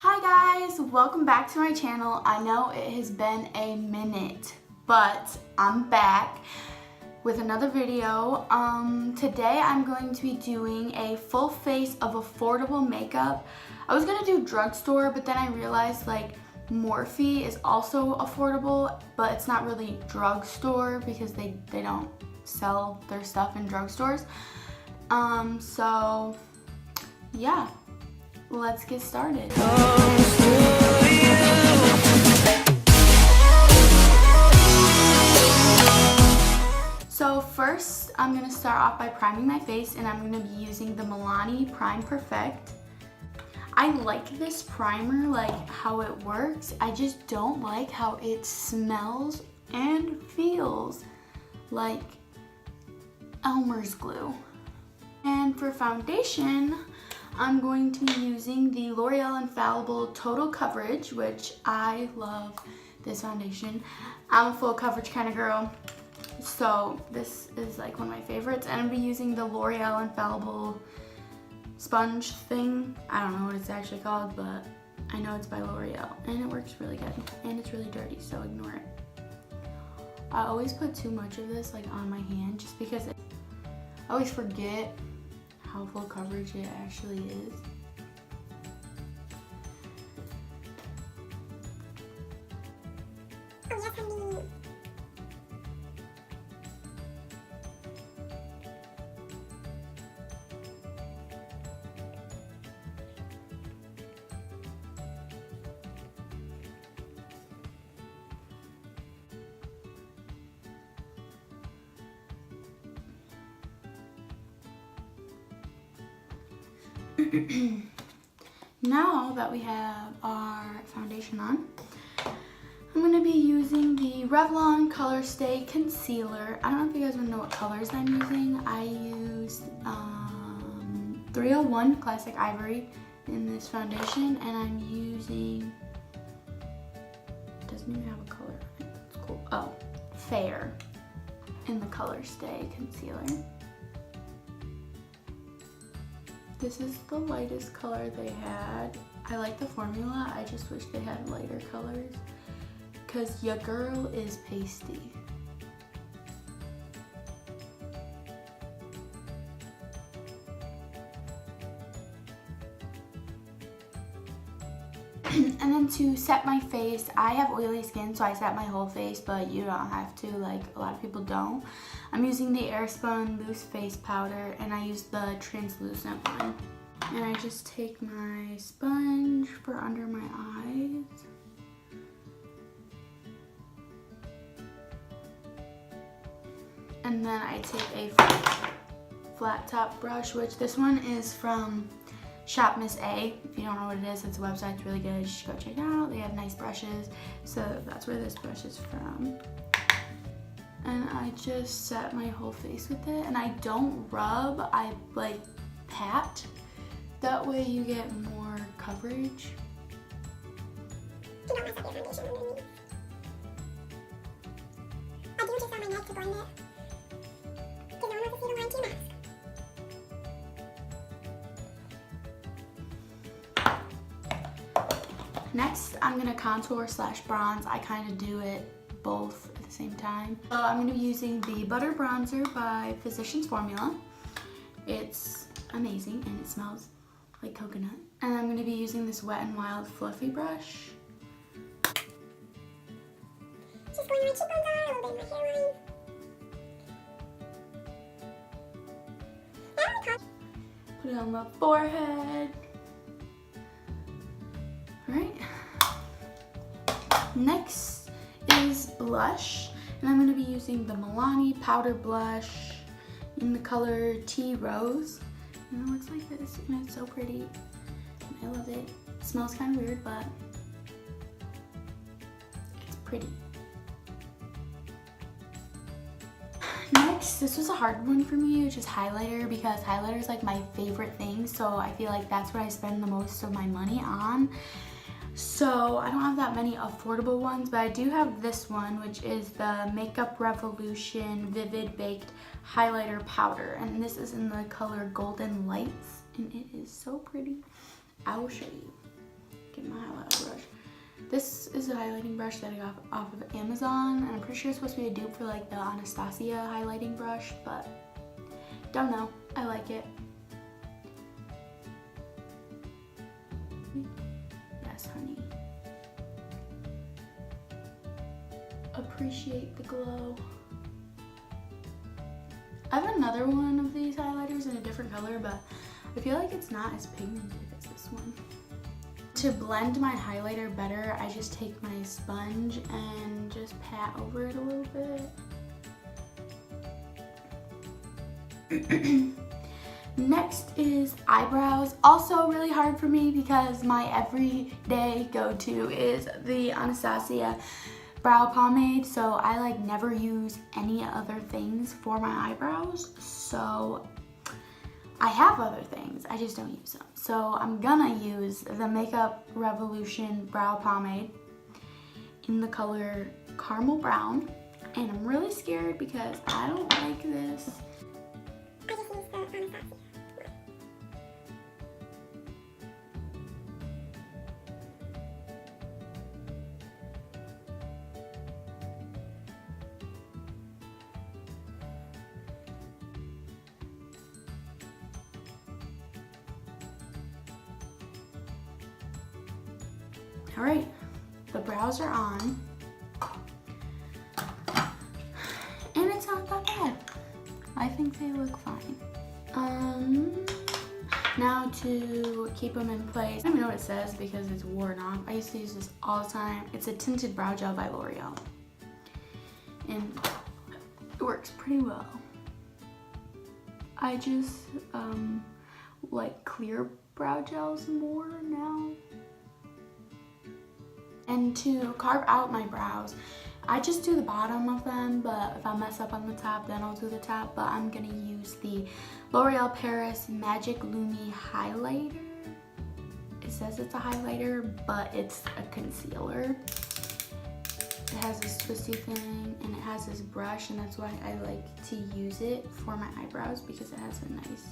Hi guys, welcome back to my channel. I know it has been a minute, but I'm back with another video. Today I'm going to be doing a full face of affordable makeup. I was gonna do drugstore, but then I realized like Morphe is also affordable, but it's not really drugstore because they don't sell their stuff in drugstores. So yeah. Let's get started. So first, I'm gonna start off by priming my face, and I'm gonna be using the Milani Prime Perfect. I like this primer, like how it works. I just don't like how it smells and feels like Elmer's glue. And for foundation, I'm going to be using the L'Oreal Infallible Total Coverage, which I love this foundation. I'm a full coverage kind of girl, so this is like one of my favorites. And I'll be using the L'Oreal Infallible sponge thing. I don't know what it's actually called, but I know it's by L'Oreal, and it works really good. And it's really dirty, so ignore it. I always put too much of this like on my hand just because I always forget how full coverage it actually is. Oh, yes, honey. Now that we have our foundation on, I'm going to be using the Revlon Color Stay Concealer. I don't know if you guys want to know what colors I'm using. I used 301 Classic Ivory in this foundation, and I'm using, it doesn't even have a color. It's cool. Oh, Fair in the Color Stay Concealer. This is the lightest color they had. I like the formula, I just wish they had lighter colors because your girl is pasty. And then to set my face, I have oily skin, so I set my whole face, but you don't have to, like a lot of people don't. I'm using the Airspun Loose Face Powder, and I use the translucent one. And I just take my sponge for under my eyes. And then I take a flat top brush, which this one is from Shop Miss A. If you don't know what it is, it's a website, it's really good. You should go check it out. They have nice brushes. So that's where this brush is from. And I just set my whole face with it. And I don't rub, I like pat. That way you get more coverage. Do not mess up your foundation underneath. I do just on my neck to blend it. Because no one wants to see the line to your mask. Next, I'm gonna contour / bronze. I kind of do it both at the same time. So I'm gonna be using the Butter Bronzer by Physicians Formula. It's amazing and it smells like coconut. And I'm gonna be using this Wet n Wild Fluffy brush. Just going on my cheekbones are, a little bit in my hairline. Put it on the forehead. Alright. Next is blush, and I'm going to be using the Milani Powder Blush in the color Tea Rose. And it looks like this, and it's so pretty. I love it. It smells kind of weird, but it's pretty. Next, this was a hard one for me, which is highlighter, because highlighter is like my favorite thing, so I feel like that's what I spend the most of my money on. So I don't have that many affordable ones, but I do have this one, which is the Makeup Revolution Vivid Baked Highlighter Powder, and this is in the color Golden Lights, and it is so pretty. I will show you. Get my This is a highlighting brush that I got off of Amazon, and I'm pretty sure it's supposed to be a dupe for like the Anastasia highlighting brush, but don't know. I like it. Yes, honey. Appreciate the glow. I have another one of these highlighters in a different color, but I feel like it's not as pigmented as this one. To blend my highlighter better, I just take my sponge and just pat over it a little bit. Next is eyebrows. Also really hard for me because my everyday go-to is the Anastasia brow pomade, so I like never use any other things for my eyebrows. So I have other things, I just don't use them. So I'm gonna use the Makeup Revolution brow pomade in the color Caramel Brown, and I'm really scared because I don't like this. I just use the Anastasia. All right, the brows are on, and it's not that bad. I think they look fine. Now to keep them in place, I don't even know what it says because it's worn off. I used to use this all the time. It's a tinted brow gel by L'Oreal, and it works pretty well. I just like clear brow gels more now. And to carve out my brows, I just do the bottom of them, but if I mess up on the top, then I'll do the top. But I'm gonna use the L'Oreal Paris Magic Lumi Highlighter. It says it's a highlighter, but it's a concealer. It has this twisty thing, and it has this brush, and that's why I like to use it for my eyebrows, because it has a nice,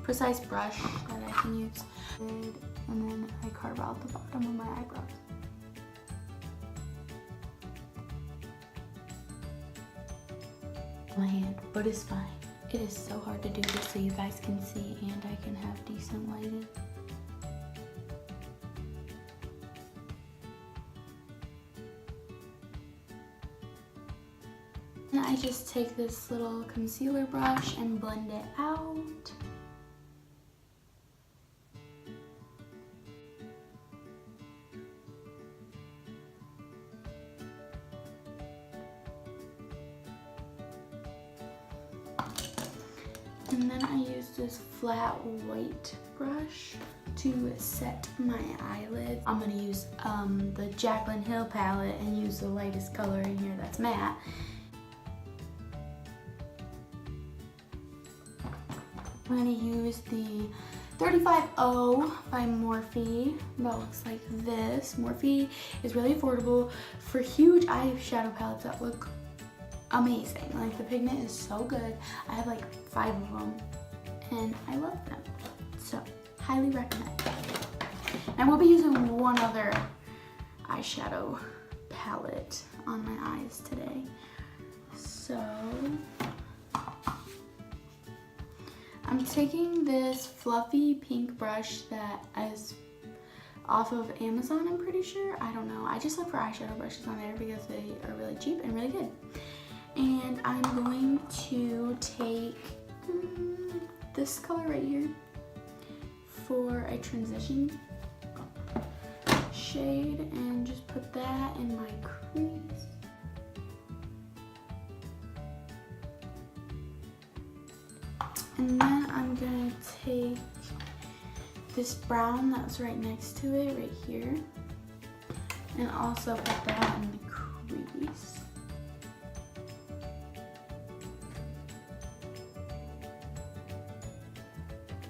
precise brush that I can use. And then I carve out the bottom of my eyebrows. My hand, but it's fine. It is so hard to do this so you guys can see and I can have decent lighting. And I just take this little concealer brush and blend it out. And then I use this flat white brush to set my eyelids. I'm gonna use the Jaclyn Hill palette and use the lightest color in here that's matte. I'm gonna use the 35O by Morphe. That looks like this. Morphe is really affordable for huge eyeshadow palettes that look amazing. Like, the pigment is so good. I have like 5 of them and I love them. So, highly recommend. And I will be using one other eyeshadow palette on my eyes today. So, I'm taking this fluffy pink brush that is off of Amazon, I'm pretty sure. I don't know. I just look for eyeshadow brushes on there because they are really cheap and really good. And I'm going to take this color right here for a transition shade and just put that in my crease. And then I'm gonna take this brown that's right next to it, right here, and also put that in the crease.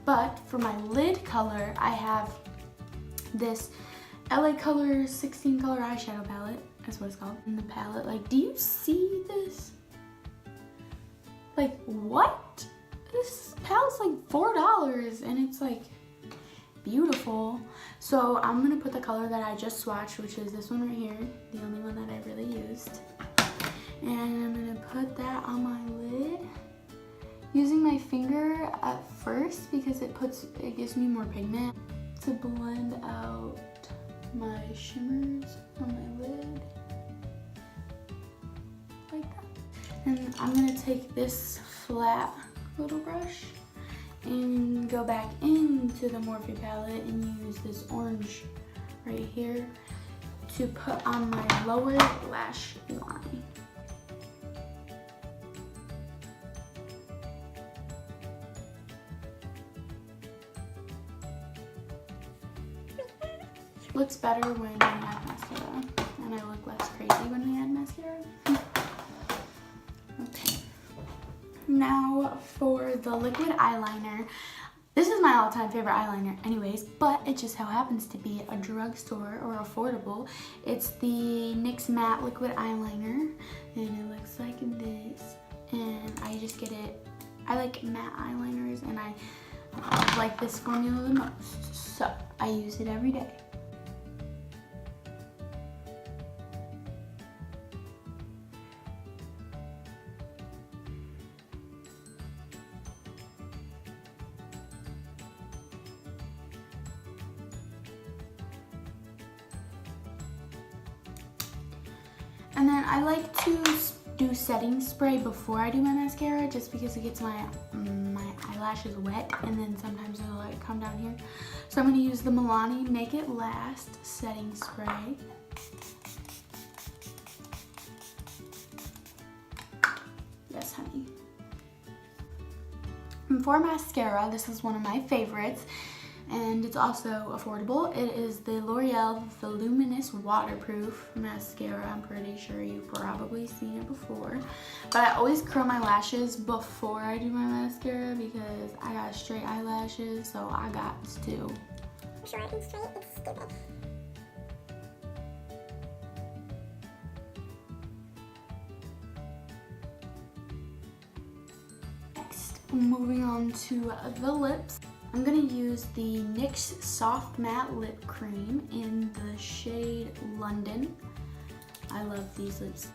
But for my lid color, I have this LA Colors 16 color eyeshadow palette, that's what it's called, in the palette. Like, do you see this? Like, what? This palette's like $4 and it's like beautiful. So I'm gonna put the color that I just swatched, which is this one right here, the only one that I really used. And I'm gonna put that on my lid. Using my finger at first because it gives me more pigment to blend out my shimmers on my lid. Like that. And I'm gonna take this flat little brush and go back into the Morphe palette and use this orange right here to put on my lower lash line. Looks better when we add mascara, and I look less crazy when we add mascara. Okay. Now for the liquid eyeliner. This is my all-time favorite eyeliner anyways, but it just so happens to be a drugstore or affordable. It's the NYX Matte Liquid Eyeliner, and it looks like this. And I just get it. I like matte eyeliners, and I like this formula the most, so I use it every day. And then I like to do setting spray before I do my mascara, just because it gets my eyelashes wet, and then sometimes it'll like come down here. So I'm gonna use the Milani Make It Last setting spray. Yes, honey. And for mascara, this is one of my favorites, and it's also affordable. It is the L'Oreal Voluminous Waterproof Mascara. I'm pretty sure you've probably seen it before. But I always curl my lashes before I do my mascara because I got straight eyelashes, so I got to. Short and straight, it's stupid. Next, moving on to the lips. I'm gonna use the NYX Soft Matte Lip Cream in the shade London. I love these lips.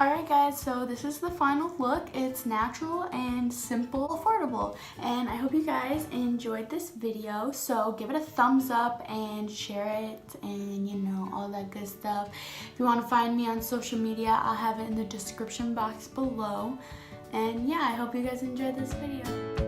Alright guys, so this is the final look. It's natural and simple, affordable. And I hope you guys enjoyed this video. So give it a thumbs up and share it and you know, all that good stuff. If you want to find me on social media, I'll have it in the description box below. And yeah, I hope you guys enjoyed this video.